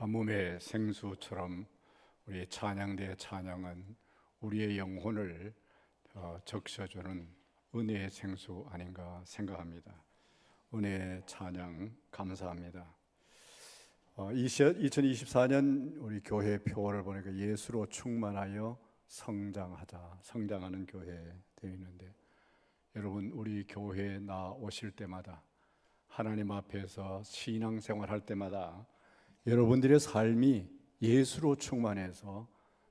가뭄의 생수처럼 우리의 찬양대의 찬양은 우리의 영혼을 적셔주는 은혜의 생수 아닌가 생각합니다. 은혜의 찬양 감사합니다. 2024년 우리 교회 표어를 보니까 예수로 충만하여 성장하는 교회 되어 있는데, 여러분 우리 교회에 나오실 때마다, 하나님 앞에서 신앙생활 할 때마다 여러분들의 삶이 예수로 충만해서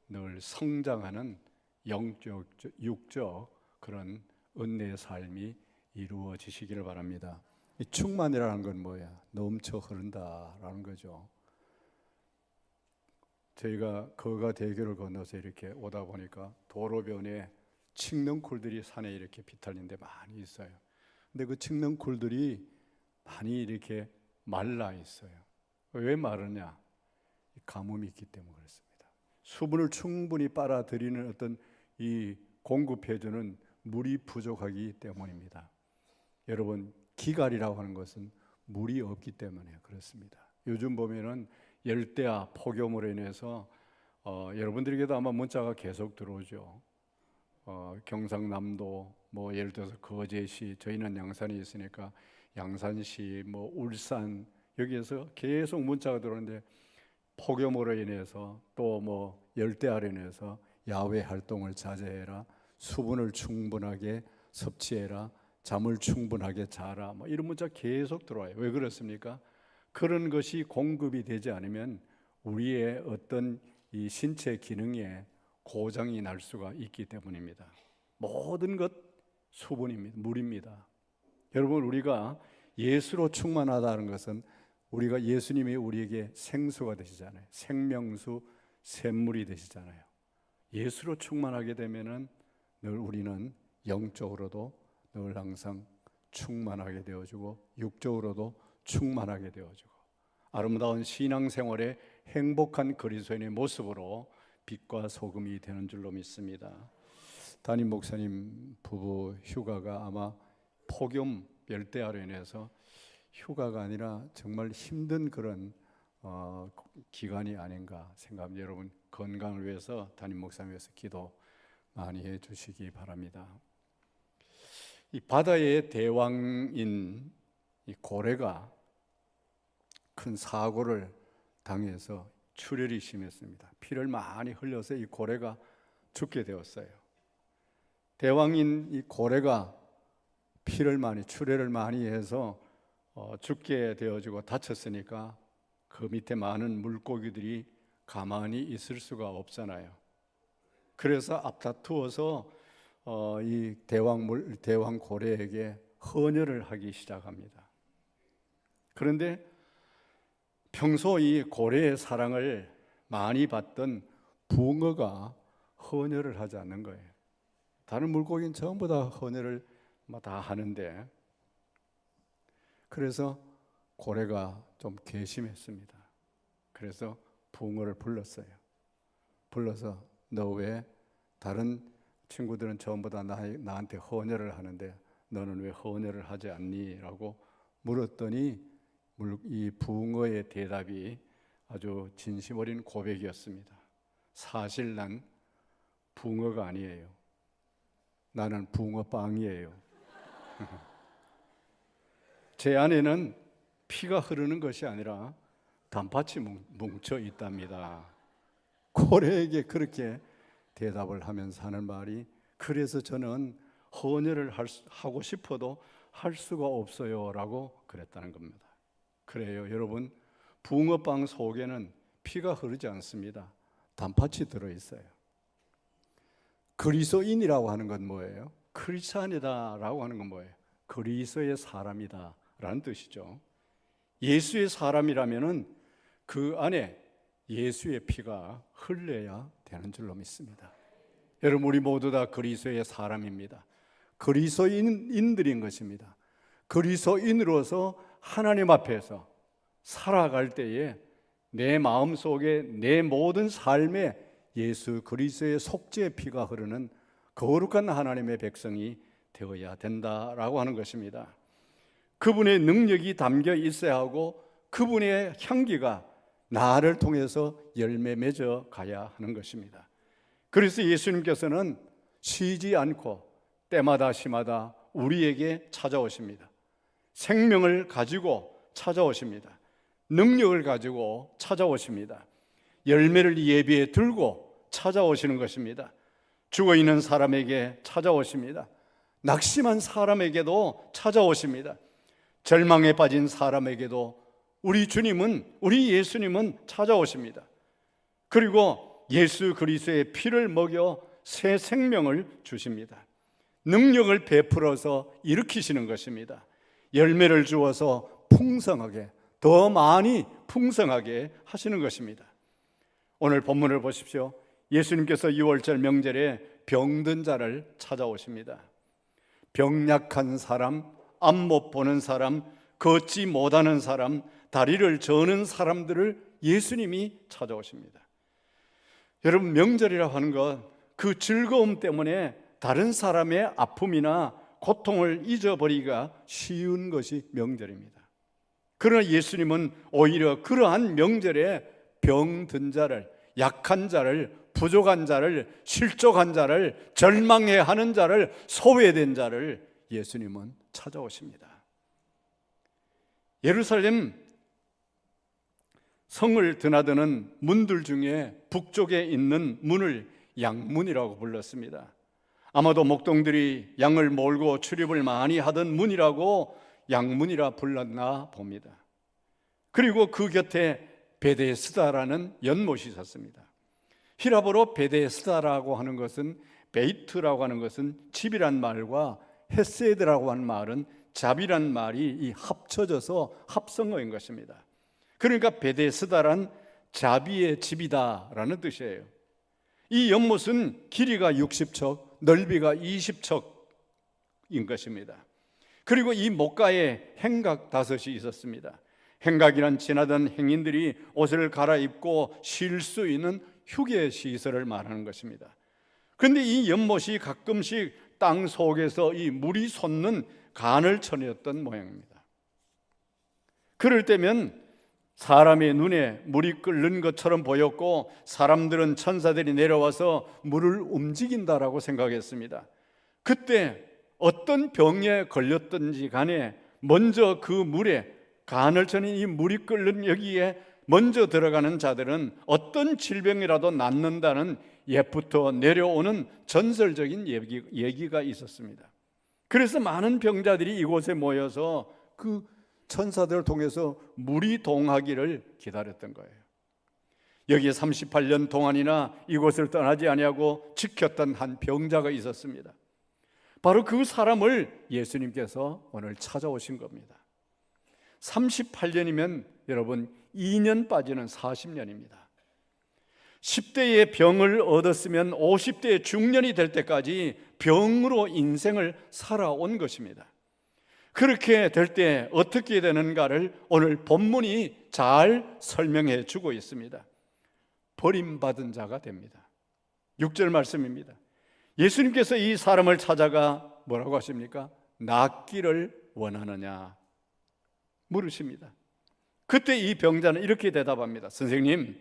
늘 성장하는 영적, 육적 그런 은혜의 삶이 이루어지시기를 바랍니다. 이 충만이라는 건 뭐야? 넘쳐 흐른다라는 거죠. 저희가 거가대교를 건너서 이렇게 오다 보니까 도로변에 칡넝쿨들이 산에 이렇게 비탈린 데 많이 있어요. 근데 그 칡넝쿨들이 많이 이렇게 말라 있어요. 왜 마르냐? 가뭄이 있기 때문에 그렇습니다. 수분을 충분히 빨아들이는 어떤 이 공급해주는 물이 부족하기 때문입니다. 여러분, 기갈이라고 하는 것은 물이 없기 때문에 그렇습니다. 요즘 보면은 열대야 폭염으로 인해서 여러분들에게도 아마 문자가 계속 들어오죠. 경상남도, 뭐 예를 들어서 거제시, 저희는 양산에 있으니까 양산시, 뭐 울산, 여기에서 계속 문자가 들어오는데, 폭염으로 인해서 또 뭐 열대야로 인해서 야외 활동을 자제해라, 수분을 충분하게 섭취해라, 잠을 충분하게 자라, 뭐 이런 문자 계속 들어와요. 왜 그렇습니까? 그런 것이 공급이 되지 않으면 우리의 어떤 이 신체 기능에 고장이 날 수가 있기 때문입니다. 모든 것 수분입니다. 물입니다. 여러분, 우리가 예수로 충만하다는 것은 우리가 예수님이 우리에게 생수가 되시잖아요. 생명수, 샘물이 되시잖아요. 예수로 충만하게 되면은 늘 우리는 영적으로도 늘 항상 충만하게 되어주고, 육적으로도 충만하게 되어주고, 아름다운 신앙생활의 행복한 그리스도인의 모습으로 빛과 소금이 되는 줄로 믿습니다. 담임 목사님 부부 휴가가 아마 폭염 열대야로 인해서 휴가가 아니라 정말 힘든 그런 기간이 아닌가 생각합니다. 여러분 건강을 위해서, 담임 목사님 위해서 기도 많이 해주시기 바랍니다. 이 바다의 대왕인 이 고래가 큰 사고를 당해서 출혈이 심했습니다. 피를 많이 흘려서 이 고래가 죽게 되었어요. 대왕인 이 고래가 출혈을 많이 해서 죽게 되어지고 다쳤으니까 그 밑에 많은 물고기들이 가만히 있을 수가 없잖아요. 그래서 앞다투어서 이 대왕 고래에게 헌혈을 하기 시작합니다. 그런데 평소 이 고래의 사랑을 많이 받던 붕어가 헌혈을 하지 않는 거예요. 다른 물고기는 전부 다 헌혈을 다 하는데, 그래서 고래가 좀 괘씸했습니다. 그래서 붕어를 불렀어요. 불러서 너 왜 다른 친구들은 전부 다 나한테 헌혈을 하는데 너는 왜 헌혈을 하지 않니? 라고 물었더니 이 붕어의 대답이 아주 진심 어린 고백이었습니다. 사실 난 붕어가 아니에요. 나는 붕어빵이에요. 제 안에는 피가 흐르는 것이 아니라 단팥이 뭉쳐 있답니다. 고래에게 그렇게 대답을 하면서 하는 말이, 그래서 저는 헌혈을 하고 싶어도 할 수가 없어요 라고 그랬다는 겁니다. 그래요, 여러분, 붕어빵 속에는 피가 흐르지 않습니다. 단팥이 들어있어요. 그리스도인이라고 하는 건 뭐예요? 크리스찬이다라고 하는 건 뭐예요? 그리스도의 사람이다 라는 뜻이죠. 예수의 사람이라면은 그 안에 예수의 피가 흘러야 되는 줄로 믿습니다. 여러분, 우리 모두 다 그리스도의 사람입니다. 그리스도인들인 것입니다. 그리스도인으로서 하나님 앞에서 살아갈 때에 내 마음속에, 내 모든 삶에 예수 그리스도의 속죄의 피가 흐르는 거룩한 하나님의 백성이 되어야 된다라고 하는 것입니다. 그분의 능력이 담겨 있어야 하고, 그분의 향기가 나를 통해서 열매 맺어 가야 하는 것입니다. 그래서 예수님께서는 쉬지 않고 때마다 시마다 우리에게 찾아오십니다. 생명을 가지고 찾아오십니다. 능력을 가지고 찾아오십니다. 열매를 예비에 들고 찾아오시는 것입니다. 죽어있는 사람에게 찾아오십니다. 낙심한 사람에게도 찾아오십니다. 절망에 빠진 사람에게도 우리 주님은, 우리 예수님은 찾아오십니다. 그리고 예수 그리스도의 피를 먹여 새 생명을 주십니다. 능력을 베풀어서 일으키시는 것입니다. 열매를 주어서 풍성하게, 더 많이 풍성하게 하시는 것입니다. 오늘 본문을 보십시오. 예수님께서 유월절 명절에 병든 자를 찾아오십니다. 병약한 사람, 앞 못 보는 사람, 걷지 못하는 사람, 다리를 저는 사람들을 예수님이 찾아오십니다. 여러분, 명절이라고 하는 것, 그 즐거움 때문에 다른 사람의 아픔이나 고통을 잊어버리기가 쉬운 것이 명절입니다. 그러나 예수님은 오히려 그러한 명절에 병든 자를, 약한 자를, 부족한 자를, 실족한 자를, 절망해하는 자를, 소외된 자를 예수님은 찾아오십니다. 예루살렘 성을 드나드는 문들 중에 북쪽에 있는 문을 양문이라고 불렀습니다. 아마도 목동들이 양을 몰고 출입을 많이 하던 문이라고 양문이라 불렀나 봅니다. 그리고 그 곁에 베데스다라는 연못이 있었습니다. 히라보로 베데스다라고 하는 것은, 베이트라고 하는 것은 집이란 말과 헤세드라고 하는 말은 잡이란 말이 합쳐져서 합성어인 것입니다. 그러니까 베데스다란 자비의 집이다라는 뜻이에요. 이 연못은 길이가 60척, 넓이가 20척인 것입니다. 그리고 이 못가에 행각 5이 있었습니다. 행각이란 지나던 행인들이 옷을 갈아입고 쉴 수 있는 휴게 시설을 말하는 것입니다. 그런데 이 연못이 가끔씩 땅 속에서 이 물이 솟는 간헐천이었던 모양입니다. 그럴 때면 사람의 눈에 물이 끓는 것처럼 보였고, 사람들은 천사들이 내려와서 물을 움직인다라고 생각했습니다. 그때 어떤 병에 걸렸든지 간에 먼저 그 물에, 간헐천인 이 물이 끓는 여기에 먼저 들어가는 자들은 어떤 질병이라도 낫는다는 옛부터 내려오는 전설적인 얘기가 있었습니다. 그래서 많은 병자들이 이곳에 모여서 그 천사들을 통해서 물이 동하기를 기다렸던 거예요. 여기에 38년 동안이나 이곳을 떠나지 아니하고 지켰던 한 병자가 있었습니다. 바로 그 사람을 예수님께서 오늘 찾아오신 겁니다. 38년이면 여러분 2년 빠지는 40년입니다. 10대에 병을 얻었으면 50대의 중년이 될 때까지 병으로 인생을 살아온 것입니다. 그렇게 될 때 어떻게 되는가를 오늘 본문이 잘 설명해 주고 있습니다. 버림받은 자가 됩니다. 6절 말씀입니다. 예수님께서 이 사람을 찾아가 뭐라고 하십니까? 낫기를 원하느냐 물으십니다. 그때 이 병자는 이렇게 대답합니다. 선생님,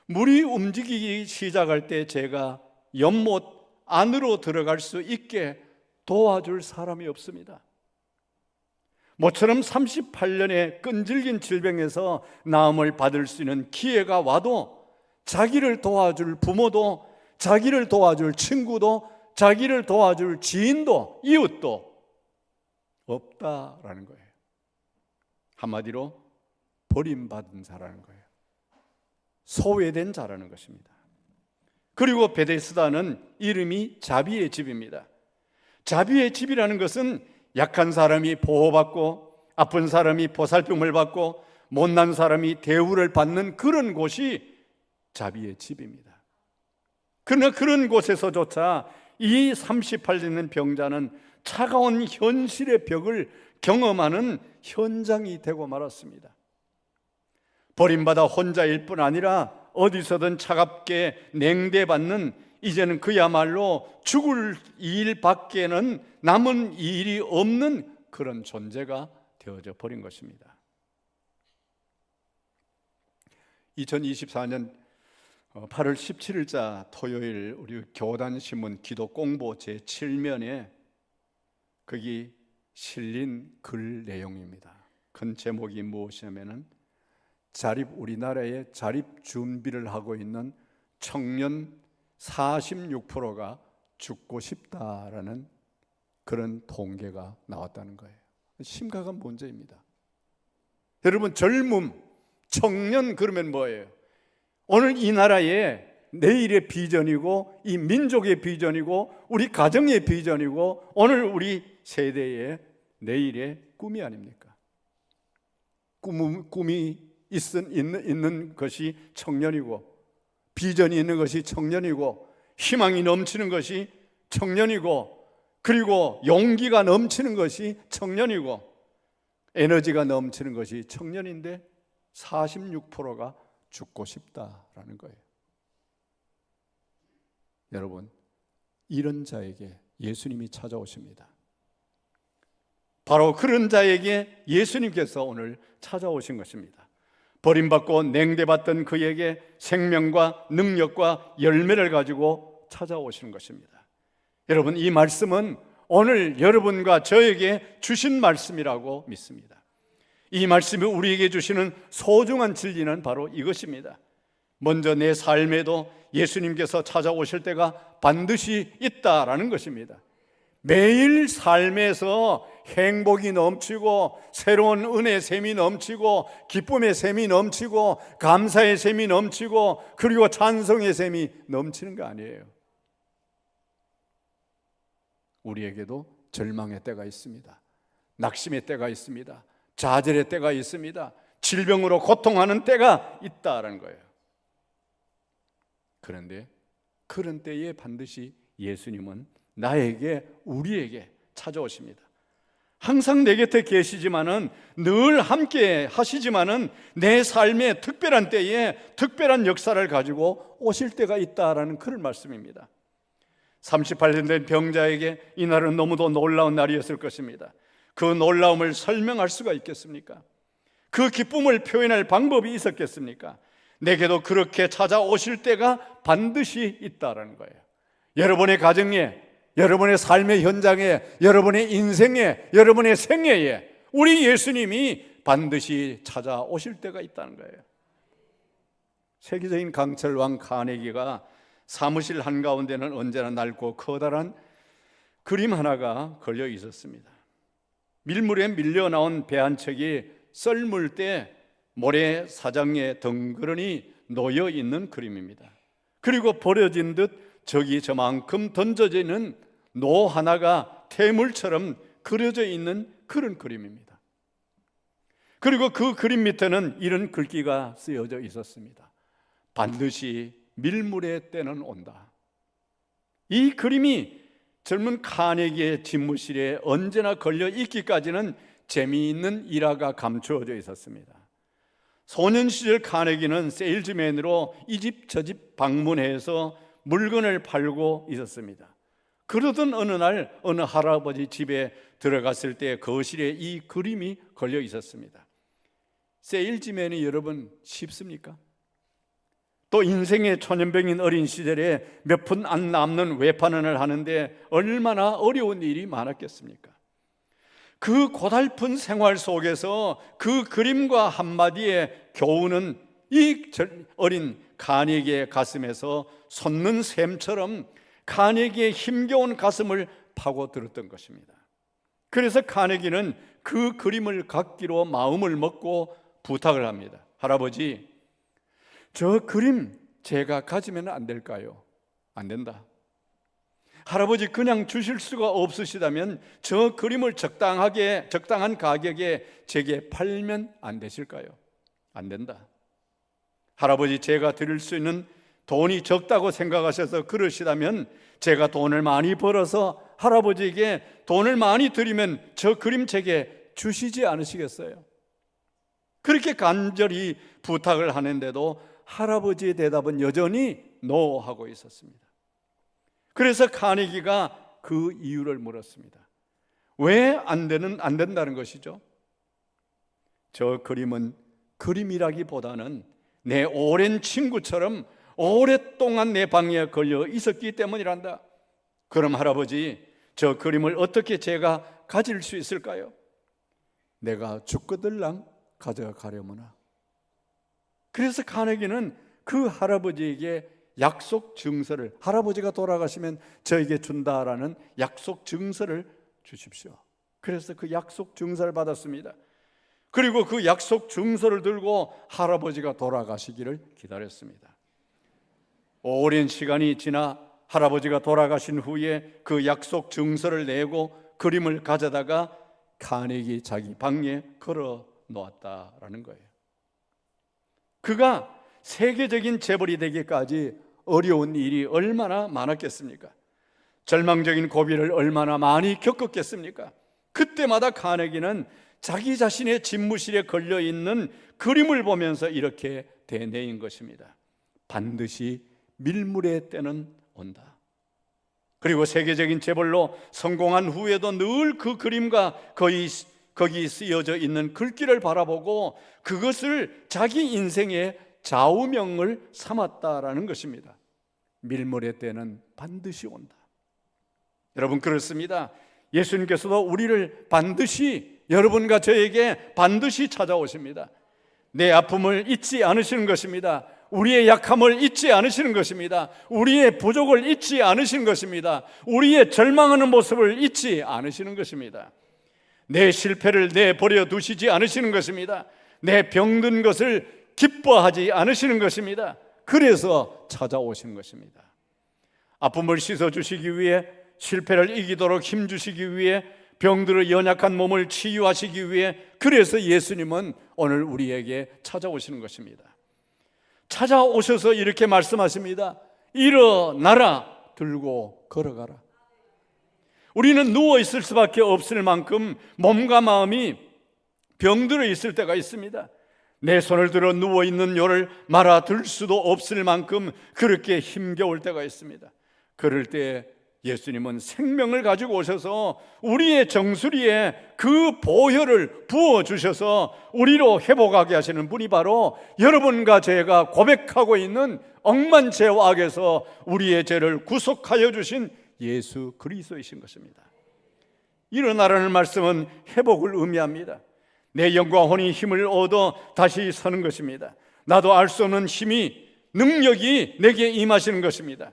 물이 움직이기 시작할 때 제가 연못 안으로 들어갈 수 있게 도와줄 사람이 없습니다. 모처럼 38년의 끈질긴 질병에서 나음을 받을 수 있는 기회가 와도 자기를 도와줄 부모도, 자기를 도와줄 친구도, 자기를 도와줄 지인도, 이웃도 없다라는 거예요. 한마디로 버림받은 자라는 거예요. 소외된 자라는 것입니다. 그리고 베데스다는 이름이 자비의 집입니다. 자비의 집이라는 것은 약한 사람이 보호받고, 아픈 사람이 보살핌을 받고, 못난 사람이 대우를 받는 그런 곳이 자비의 집입니다. 그러나 그런 곳에서조차 이 38년 병자는 차가운 현실의 벽을 경험하는 현장이 되고 말았습니다. 버림받아 혼자일 뿐 아니라 어디서든 차갑게 냉대받는, 이제는 그야말로 죽을 일밖에는 남은 일이 없는 그런 존재가 되어져 버린 것입니다. 2024년 8월 17일자 토요일 우리 교단신문 기도공보 제7면에 거기 실린 글 내용입니다. 큰 제목이 무엇이냐면은 우리나라에 자립 준비를 하고 있는 청년 46%가 죽고 싶다라는 그런 통계가 나왔다는 거예요. 심각한 문제입니다. 여러분, 젊음, 청년 그러면 뭐예요? 오늘 이 나라의 내일의 비전이고 이 민족의 비전이고 우리 가정의 비전이고 오늘 우리 세대의 내일의 꿈이 아닙니까? 꿈이 있는 것이 청년이고 비전이 있는 것이 청년이고 희망이 넘치는 것이 청년이고 그리고 용기가 넘치는 것이 청년이고 에너지가 넘치는 것이 청년인데 46%가 죽고 싶다라는 거예요. 여러분, 이런 자에게 예수님이 찾아오십니다. 바로 그런 자에게 예수님께서 오늘 찾아오신 것입니다. 버림받고 냉대받던 그에게 생명과 능력과 열매를 가지고 찾아오시는 것입니다. 여러분, 이 말씀은 오늘 여러분과 저에게 주신 말씀이라고 믿습니다. 이 말씀이 우리에게 주시는 소중한 진리는 바로 이것입니다. 먼저 내 삶에도 예수님께서 찾아오실 때가 반드시 있다라는 것입니다. 매일 삶에서 행복이 넘치고 새로운 은혜의 샘이 넘치고 기쁨의 샘이 넘치고 감사의 샘이 넘치고 그리고 찬송의 샘이 넘치는 거 아니에요. 우리에게도 절망의 때가 있습니다. 낙심의 때가 있습니다. 좌절의 때가 있습니다. 질병으로 고통하는 때가 있다라는 거예요. 그런데 그런 때에 반드시 예수님은 나에게, 우리에게 찾아오십니다. 항상 내 곁에 계시지만은 늘 함께 하시지만은 내 삶의 특별한 때에 특별한 역사를 가지고 오실 때가 있다라는 그런 말씀입니다. 38년 된 병자에게 이날은 너무도 놀라운 날이었을 것입니다. 그 놀라움을 설명할 수가 있겠습니까? 그 기쁨을 표현할 방법이 있었겠습니까? 내게도 그렇게 찾아오실 때가 반드시 있다라는 거예요. 여러분의 가정에, 여러분의 삶의 현장에, 여러분의 인생에, 여러분의 생애에 우리 예수님이 반드시 찾아오실 때가 있다는 거예요. 세계적인 강철왕 카네기가 사무실 한가운데는 언제나 낡고 커다란 그림 하나가 걸려 있었습니다. 밀물에 밀려 나온 배 한 척이 썰물 때 모래사장에 덩그러니 놓여 있는 그림입니다. 그리고 버려진 듯 저만큼 던져져 있는 노 하나가 태물처럼 그려져 있는 그런 그림입니다. 그리고 그 그림 밑에는 이런 글귀가 쓰여져 있었습니다. 반드시 밀물의 때는 온다. 이 그림이 젊은 카네기의 집무실에 언제나 걸려 있기까지는 재미있는 일화가 감추어져 있었습니다. 소년 시절 카네기는 세일즈맨으로 이 집 저 집 방문해서 물건을 팔고 있었습니다. 그러던 어느 날 어느 할아버지 집에 들어갔을 때 거실에 이 그림이 걸려 있었습니다. 세일즈맨이 여러분 쉽습니까? 또 인생의 초년병인 어린 시절에 몇 푼 안 남는 외판원을 하는데 얼마나 어려운 일이 많았겠습니까? 그 고달픈 생활 속에서 그 그림과 한마디의 교훈은 이 어린 카네기의 가슴에서 솟는 샘처럼 카네기의 힘겨운 가슴을 파고들었던 것입니다. 그래서 카네기는 그 그림을 갖기로 마음을 먹고 부탁을 합니다. 할아버지, 저 그림 제가 가지면 안 될까요? 안 된다. 할아버지, 그냥 주실 수가 없으시다면 저 그림을 적당한 가격에 제게 팔면 안 되실까요? 안 된다. 할아버지, 제가 드릴 수 있는 돈이 적다고 생각하셔서 그러시다면 제가 돈을 많이 벌어서 할아버지에게 돈을 많이 드리면 저 그림 제게 주시지 않으시겠어요? 그렇게 간절히 부탁을 하는데도 할아버지의 대답은 여전히 NO 하고 있었습니다. 그래서 카네기가 그 이유를 물었습니다. 왜 안 된다는 것이죠? 저 그림은 그림이라기보다는 내 오랜 친구처럼 오랫동안 내 방에 걸려 있었기 때문이란다. 그럼 할아버지, 저 그림을 어떻게 제가 가질 수 있을까요? 내가 죽거들랑 가져가려무나. 그래서 카네기는 그 할아버지에게 약속 증서를, 할아버지가 돌아가시면 저에게 준다라는 약속 증서를 주십시오. 그래서 그 약속 증서를 받았습니다. 그리고 그 약속 증서를 들고 할아버지가 돌아가시기를 기다렸습니다. 오랜 시간이 지나 할아버지가 돌아가신 후에 그 약속 증서를 내고 그림을 가져다가 카네기 자기 방에 걸어 놓았다라는 거예요. 그가 세계적인 재벌이 되기까지 어려운 일이 얼마나 많았겠습니까? 절망적인 고비를 얼마나 많이 겪었겠습니까? 그때마다 카네기는 자기 자신의 집무실에 걸려있는 그림을 보면서 이렇게 되뇌인 것입니다. 반드시 밀물의 때는 온다. 그리고 세계적인 재벌로 성공한 후에도 늘 그 그림과 거기 쓰여져 있는 글귀를 바라보고 그것을 자기 인생의 좌우명을 삼았다라는 것입니다. 밀물의 때는 반드시 온다. 여러분, 그렇습니다. 예수님께서도 우리를 반드시, 여러분과 저에게 반드시 찾아오십니다. 내 아픔을 잊지 않으시는 것입니다. 우리의 약함을 잊지 않으시는 것입니다. 우리의 부족을 잊지 않으시는 것입니다. 우리의 절망하는 모습을 잊지 않으시는 것입니다. 내 실패를 내버려 두시지 않으시는 것입니다. 내 병든 것을 기뻐하지 않으시는 것입니다. 그래서 찾아오시는 것입니다. 아픔을 씻어주시기 위해, 실패를 이기도록 힘주시기 위해, 병들어 연약한 몸을 치유하시기 위해, 그래서 예수님은 오늘 우리에게 찾아오시는 것입니다. 찾아오셔서 이렇게 말씀하십니다. 일어나라, 들고 걸어가라. 우리는 누워있을 수밖에 없을 만큼 몸과 마음이 병들어 있을 때가 있습니다. 내 손을 들어 누워있는 요를 말아 들 수도 없을 만큼 그렇게 힘겨울 때가 있습니다. 그럴 때 예수님은 생명을 가지고 오셔서 우리의 정수리에 그 보혈을 부어주셔서 우리로 회복하게 하시는 분이 바로 여러분과 제가 고백하고 있는 억만 죄와 악에서 우리의 죄를 구속하여 주신 예수 그리스도이신 것입니다. 일어나라는 말씀은 회복을 의미합니다. 내 영과 혼이 힘을 얻어 다시 서는 것입니다. 나도 알 수 없는 힘이, 능력이 내게 임하시는 것입니다.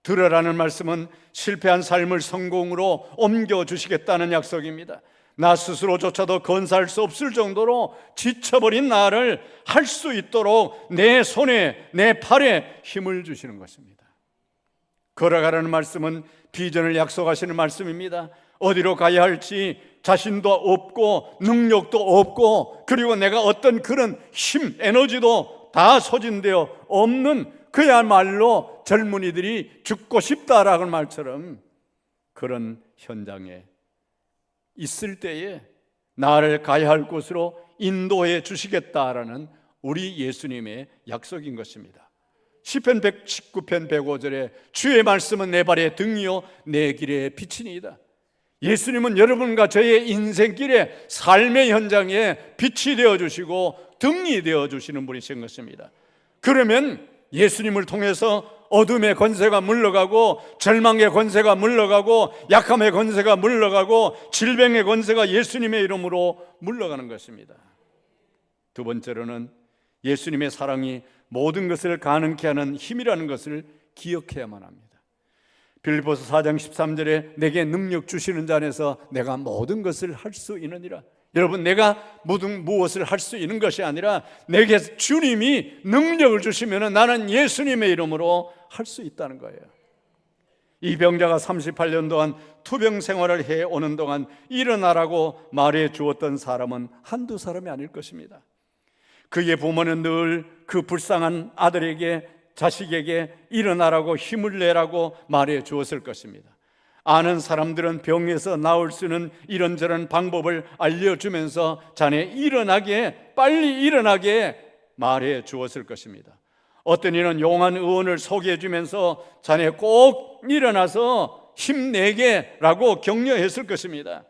들으라는 말씀은 실패한 삶을 성공으로 옮겨주시겠다는 약속입니다. 나 스스로조차도 건사할 수 없을 정도로 지쳐버린 나를 할 수 있도록 내 손에, 내 팔에 힘을 주시는 것입니다. 걸어가라는 말씀은 비전을 약속하시는 말씀입니다. 어디로 가야 할지 자신도 없고 능력도 없고, 그리고 내가 어떤 그런 힘, 에너지도 다 소진되어 없는, 그야말로 젊은이들이 죽고 싶다라는 말처럼 그런 현장에 있을 때에 나를 가야 할 곳으로 인도해 주시겠다라는 우리 예수님의 약속인 것입니다. 시편 119편 105절에 주의 말씀은 내 발의 등이요 내 길의 빛이니이다. 예수님은 여러분과 저의 인생길에, 삶의 현장에 빛이 되어주시고 등이 되어주시는 분이신 것입니다. 그러면 예수님을 통해서 어둠의 권세가 물러가고, 절망의 권세가 물러가고, 약함의 권세가 물러가고, 질병의 권세가 예수님의 이름으로 물러가는 것입니다. 두 번째로는 예수님의 사랑이 모든 것을 가능케 하는 힘이라는 것을 기억해야만 합니다. 빌립보서 4장 13절에 내게 능력 주시는 자 안에서 내가 모든 것을 할 수 있느니라. 여러분, 내가 무엇을 할 수 있는 것이 아니라 내게 주님이 능력을 주시면 나는 예수님의 이름으로 할 수 있다는 거예요. 이 병자가 38년 동안 투병 생활을 해오는 동안 일어나라고 말해 주었던 사람은 한두 사람이 아닐 것입니다. 그의 부모는 늘 그 불쌍한 아들에게, 자식에게 일어나라고 힘을 내라고 말해 주었을 것입니다. 아는 사람들은 병에서 나올 수 있는 이런저런 방법을 알려주면서 자네 일어나게, 빨리 일어나게 말해 주었을 것입니다. 어떤 이는 용한 의원을 소개해 주면서 자네 꼭 일어나서 힘내게 라고 격려했을 것입니다.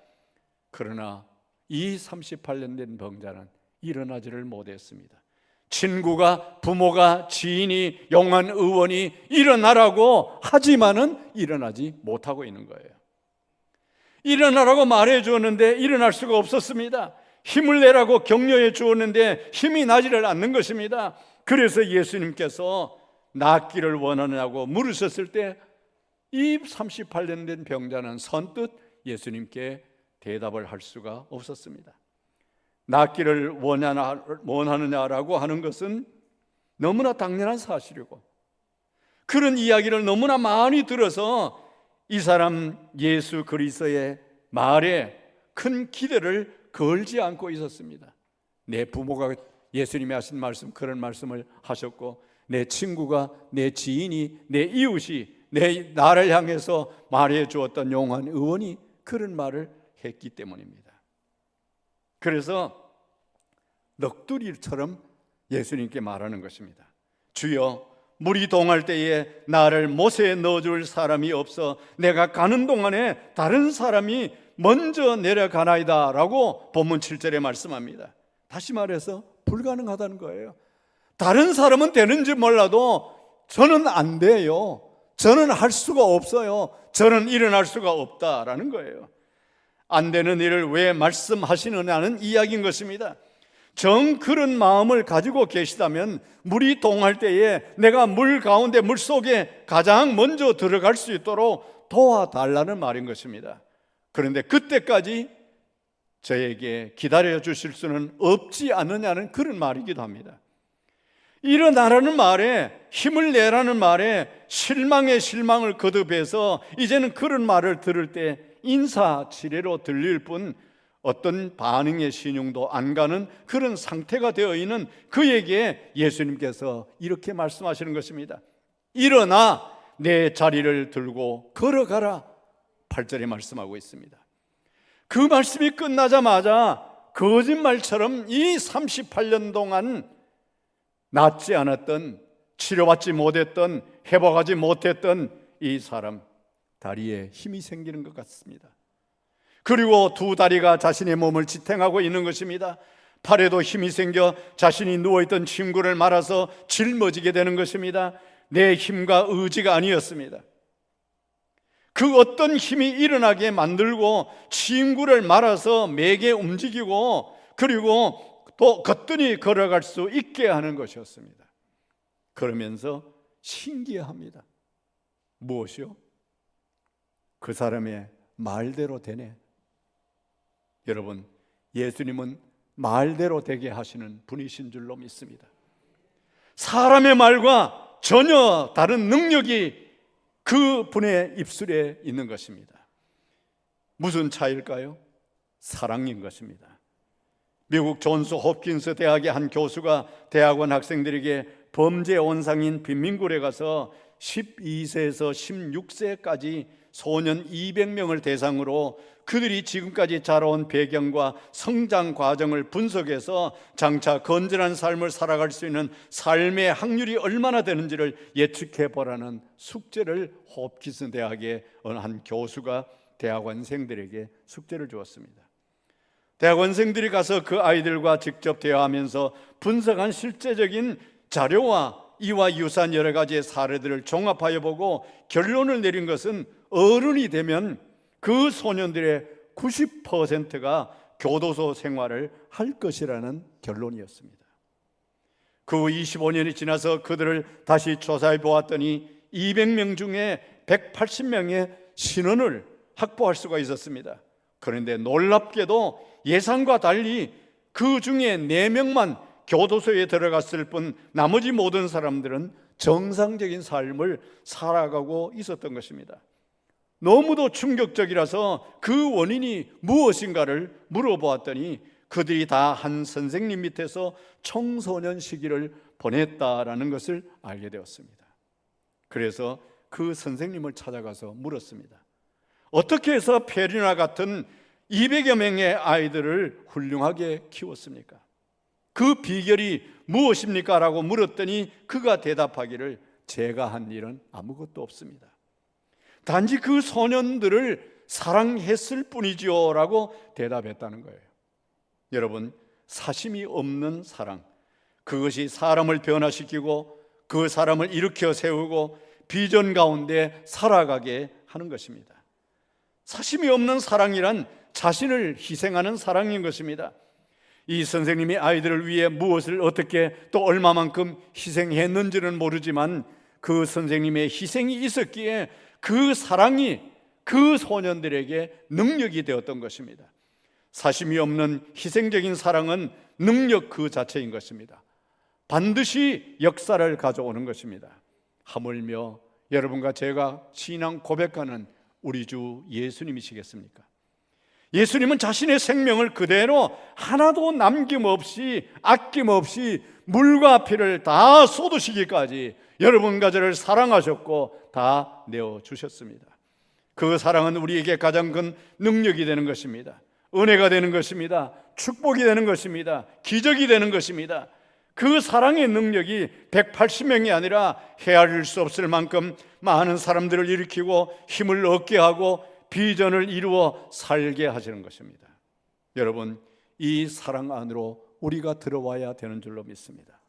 그러나 이 38년 된 병자는 일어나지를 못했습니다. 친구가, 부모가, 지인이, 용한 의원이 일어나라고 하지만은 일어나지 못하고 있는 거예요. 일어나라고 말해 주었는데 일어날 수가 없었습니다. 힘을 내라고 격려해 주었는데 힘이 나지를 않는 것입니다. 그래서 예수님께서 낫기를 원하느냐고 물으셨을 때 이 38년 된 병자는 선뜻 예수님께 대답을 할 수가 없었습니다. 낫기를 원하느냐라고 하는 것은 너무나 당연한 사실이고, 그런 이야기를 너무나 많이 들어서 이 사람 예수 그리스도의 말에 큰 기대를 걸지 않고 있었습니다. 내 부모가 예수님이 하신 말씀, 그런 말씀을 하셨고, 내 친구가, 내 지인이, 내 이웃이 나를 향해서 말해 주었던 용한 의원이 그런 말을 했기 때문입니다. 그래서 넋두리처럼 예수님께 말하는 것입니다. 주여, 물이 동할 때에 나를 못에 넣어줄 사람이 없어 내가 가는 동안에 다른 사람이 먼저 내려가나이다 라고 본문 7절에 말씀합니다. 다시 말해서 불가능하다는 거예요. 다른 사람은 되는지 몰라도 저는 안 돼요. 저는 할 수가 없어요. 저는 일어날 수가 없다라는 거예요. 안 되는 일을 왜 말씀하시느냐는 이야기인 것입니다. 정 그런 마음을 가지고 계시다면 물이 동할 때에 내가 물 가운데, 물 속에 가장 먼저 들어갈 수 있도록 도와달라는 말인 것입니다. 그런데 그때까지 저에게 기다려 주실 수는 없지 않느냐는 그런 말이기도 합니다. 일어나라는 말에, 힘을 내라는 말에 실망의 실망을 거듭해서 이제는 그런 말을 들을 때 인사치레로 들릴 뿐 어떤 반응의 신용도 안 가는 그런 상태가 되어 있는 그에게 예수님께서 이렇게 말씀하시는 것입니다. 일어나 내 자리를 들고 걸어가라, 8절에 말씀하고 있습니다. 그 말씀이 끝나자마자 거짓말처럼 이 38년 동안 낫지 않았던, 치료받지 못했던, 회복하지 못했던 이 사람 다리에 힘이 생기는 것 같습니다. 그리고 두 다리가 자신의 몸을 지탱하고 있는 것입니다. 팔에도 힘이 생겨 자신이 누워있던 친구를 말아서 짊어지게 되는 것입니다. 내 힘과 의지가 아니었습니다. 그 어떤 힘이 일어나게 만들고 친구를 말아서 매게 움직이고 그리고 또 거뜬히 걸어갈 수 있게 하는 것이었습니다. 그러면서 신기해합니다. 무엇이요? 그 사람의 말대로 되네. 여러분, 예수님은 말대로 되게 하시는 분이신 줄로 믿습니다. 사람의 말과 전혀 다른 능력이 그 분의 입술에 있는 것입니다. 무슨 차이일까요? 사랑인 것입니다. 미국 존스 홉킨스 대학의 한 교수가 대학원 학생들에게 범죄 온상인 빈민굴에 가서 12세에서 16세까지 소년 200명을 대상으로 그들이 지금까지 자라온 배경과 성장 과정을 분석해서 장차 건전한 삶을 살아갈 수 있는 삶의 확률이 얼마나 되는지를 예측해 보라는 숙제를 홉킨스 대학의 어느 한 교수가 대학원생들에게 숙제를 주었습니다. 대학원생들이 가서 그 아이들과 직접 대화하면서 분석한 실제적인 자료와 이와 유사한 여러 가지의 사례들을 종합하여 보고 결론을 내린 것은 어른이 되면 그 소년들의 90%가 교도소 생활을 할 것이라는 결론이었습니다. 그 후 25년이 지나서 그들을 다시 조사해 보았더니 200명 중에 180명의 신원을 확보할 수가 있었습니다. 그런데 놀랍게도 예상과 달리 그 중에 4명만 교도소에 들어갔을 뿐 나머지 모든 사람들은 정상적인 삶을 살아가고 있었던 것입니다. 너무도 충격적이라서 그 원인이 무엇인가를 물어보았더니 그들이 다 한 선생님 밑에서 청소년 시기를 보냈다라는 것을 알게 되었습니다. 그래서 그 선생님을 찾아가서 물었습니다. 어떻게 해서 페리나 같은 200여 명의 아이들을 훌륭하게 키웠습니까? 그 비결이 무엇입니까? 라고 물었더니 그가 대답하기를 제가 한 일은 아무것도 없습니다. 단지 그 소년들을 사랑했을 뿐이지요 라고 대답했다는 거예요. 여러분, 사심이 없는 사랑, 그것이 사람을 변화시키고 그 사람을 일으켜 세우고 비전 가운데 살아가게 하는 것입니다. 사심이 없는 사랑이란 자신을 희생하는 사랑인 것입니다. 이 선생님이 아이들을 위해 무엇을 어떻게 또 얼마만큼 희생했는지는 모르지만 그 선생님의 희생이 있었기에 그 사랑이 그 소년들에게 능력이 되었던 것입니다. 사심이 없는 희생적인 사랑은 능력 그 자체인 것입니다. 반드시 역사를 가져오는 것입니다. 하물며 여러분과 제가 신앙 고백하는 우리 주 예수님이시겠습니까? 예수님은 자신의 생명을 그대로 하나도 남김없이 아낌없이 물과 피를 다 쏟으시기까지 여러분과 저를 사랑하셨고 다 내어주셨습니다. 그 사랑은 우리에게 가장 큰 능력이 되는 것입니다. 은혜가 되는 것입니다. 축복이 되는 것입니다. 기적이 되는 것입니다. 그 사랑의 능력이 180명이 아니라 헤아릴 수 없을 만큼 많은 사람들을 일으키고 힘을 얻게 하고 비전을 이루어 살게 하시는 것입니다. 여러분, 이 사랑 안으로 우리가 들어와야 되는 줄로 믿습니다.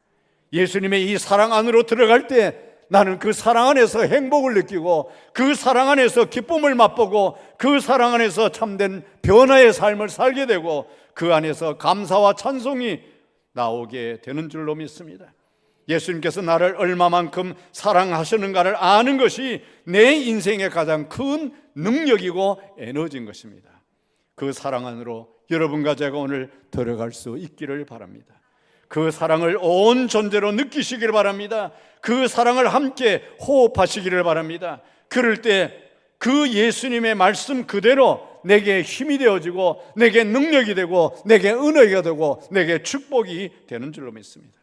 예수님의 이 사랑 안으로 들어갈 때 나는 그 사랑 안에서 행복을 느끼고 그 사랑 안에서 기쁨을 맛보고 그 사랑 안에서 참된 변화의 삶을 살게 되고 그 안에서 감사와 찬송이 나오게 되는 줄로 믿습니다. 예수님께서 나를 얼마만큼 사랑하시는가를 아는 것이 내 인생의 가장 큰 능력이고 에너지인 것입니다. 그 사랑 안으로 여러분과 제가 오늘 들어갈 수 있기를 바랍니다. 그 사랑을 온 존재로 느끼시기를 바랍니다. 그 사랑을 함께 호흡하시기를 바랍니다. 그럴 때 그 예수님의 말씀 그대로 내게 힘이 되어지고 내게 능력이 되고 내게 은혜가 되고 내게 축복이 되는 줄로 믿습니다.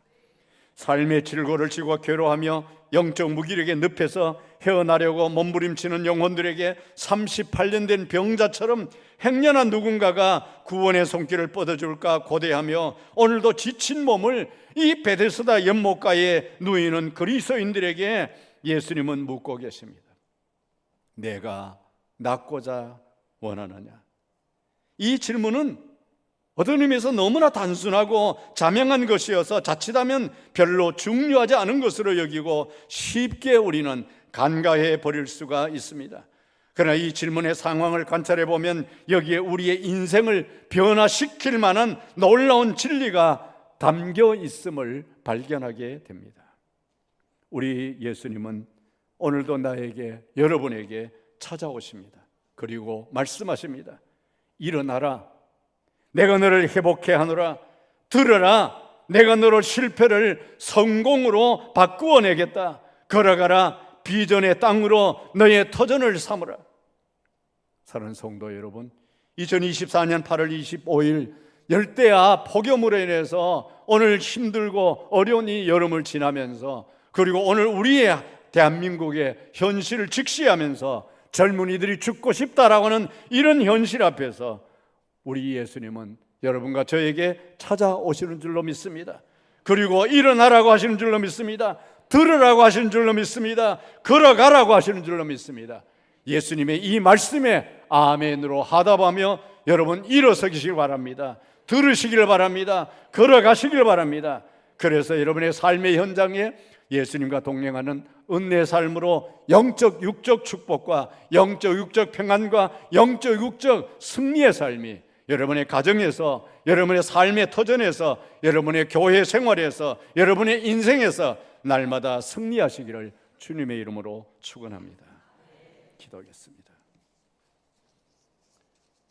삶의 질고를 지고 괴로워하며 영적 무기력에 늪에서 헤어나려고 몸부림치는 영혼들에게 38년 된 병자처럼 행련한 누군가가 구원의 손길을 뻗어줄까 고대하며 오늘도 지친 몸을 이 베데스다 연못가에 누이는 그리스도인들에게 예수님은 묻고 계십니다. 내가 낫고자 원하느냐? 이 질문은 어떤 의미에서 너무나 단순하고 자명한 것이어서 자칫하면 별로 중요하지 않은 것으로 여기고 쉽게 우리는 간과해 버릴 수가 있습니다. 그러나 이 질문의 상황을 관찰해 보면 여기에 우리의 인생을 변화시킬 만한 놀라운 진리가 담겨 있음을 발견하게 됩니다. 우리 예수님은 오늘도 나에게, 여러분에게 찾아오십니다. 그리고 말씀하십니다. 일어나라. 내가 너를 회복해 하노라. 들어라. 내가 너를 실패를 성공으로 바꾸어 내겠다. 걸어가라. 비전의 땅으로 너의 터전을 삼으라. 사랑하는 성도 여러분, 2024년 8월 25일 열대야 폭염으로 인해서 오늘 힘들고 어려운 이 여름을 지나면서 그리고 오늘 우리의 대한민국의 현실을 직시하면서 젊은이들이 죽고 싶다라고 하는 이런 현실 앞에서 우리 예수님은 여러분과 저에게 찾아오시는 줄로 믿습니다. 그리고 일어나라고 하시는 줄로 믿습니다. 들으라고 하시는 줄로 믿습니다. 걸어가라고 하시는 줄로 믿습니다. 예수님의 이 말씀에 아멘으로 하답하며 여러분 일어서시길 바랍니다. 들으시길 바랍니다. 걸어가시길 바랍니다. 그래서 여러분의 삶의 현장에 예수님과 동행하는 은혜의 삶으로 영적 육적 축복과 영적 육적 평안과 영적 육적 승리의 삶이 여러분의 가정에서, 여러분의 삶의 터전에서, 여러분의 교회 생활에서, 여러분의 인생에서 날마다 승리하시기를 주님의 이름으로 축원합니다. 기도하겠습니다.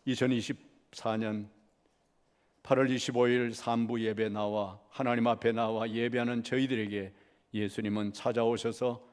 2024년 8월 25일 3부 예배 나와 하나님 앞에 나와 예배하는 저희들에게 예수님은 찾아오셔서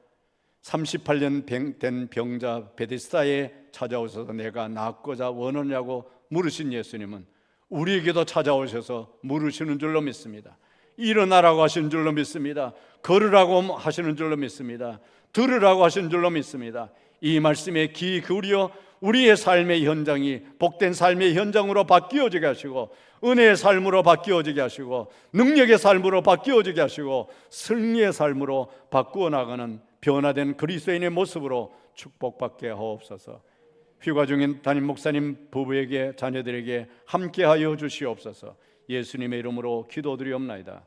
38년 된 병자 베데스다에 찾아오셔서 내가 낫고자 원하냐고 물으신 예수님은 우리에게도 찾아오셔서 물으시는 줄로 믿습니다. 일어나라고 하시는 줄로 믿습니다. 걸으라고 하시는 줄로 믿습니다. 들으라고 하시는 줄로 믿습니다. 이 말씀에 귀 기울여 우리의 삶의 현장이 복된 삶의 현장으로 바뀌어지게 하시고 은혜의 삶으로 바뀌어지게 하시고 능력의 삶으로 바뀌어지게 하시고 승리의 삶으로 바꾸어 나가는 변화된 그리스도인의 모습으로 축복받게 하옵소서. 휴가 중인 담임 목사님 부부에게 자녀들에게 함께하여 주시옵소서. 예수님의 이름으로 기도드리옵나이다.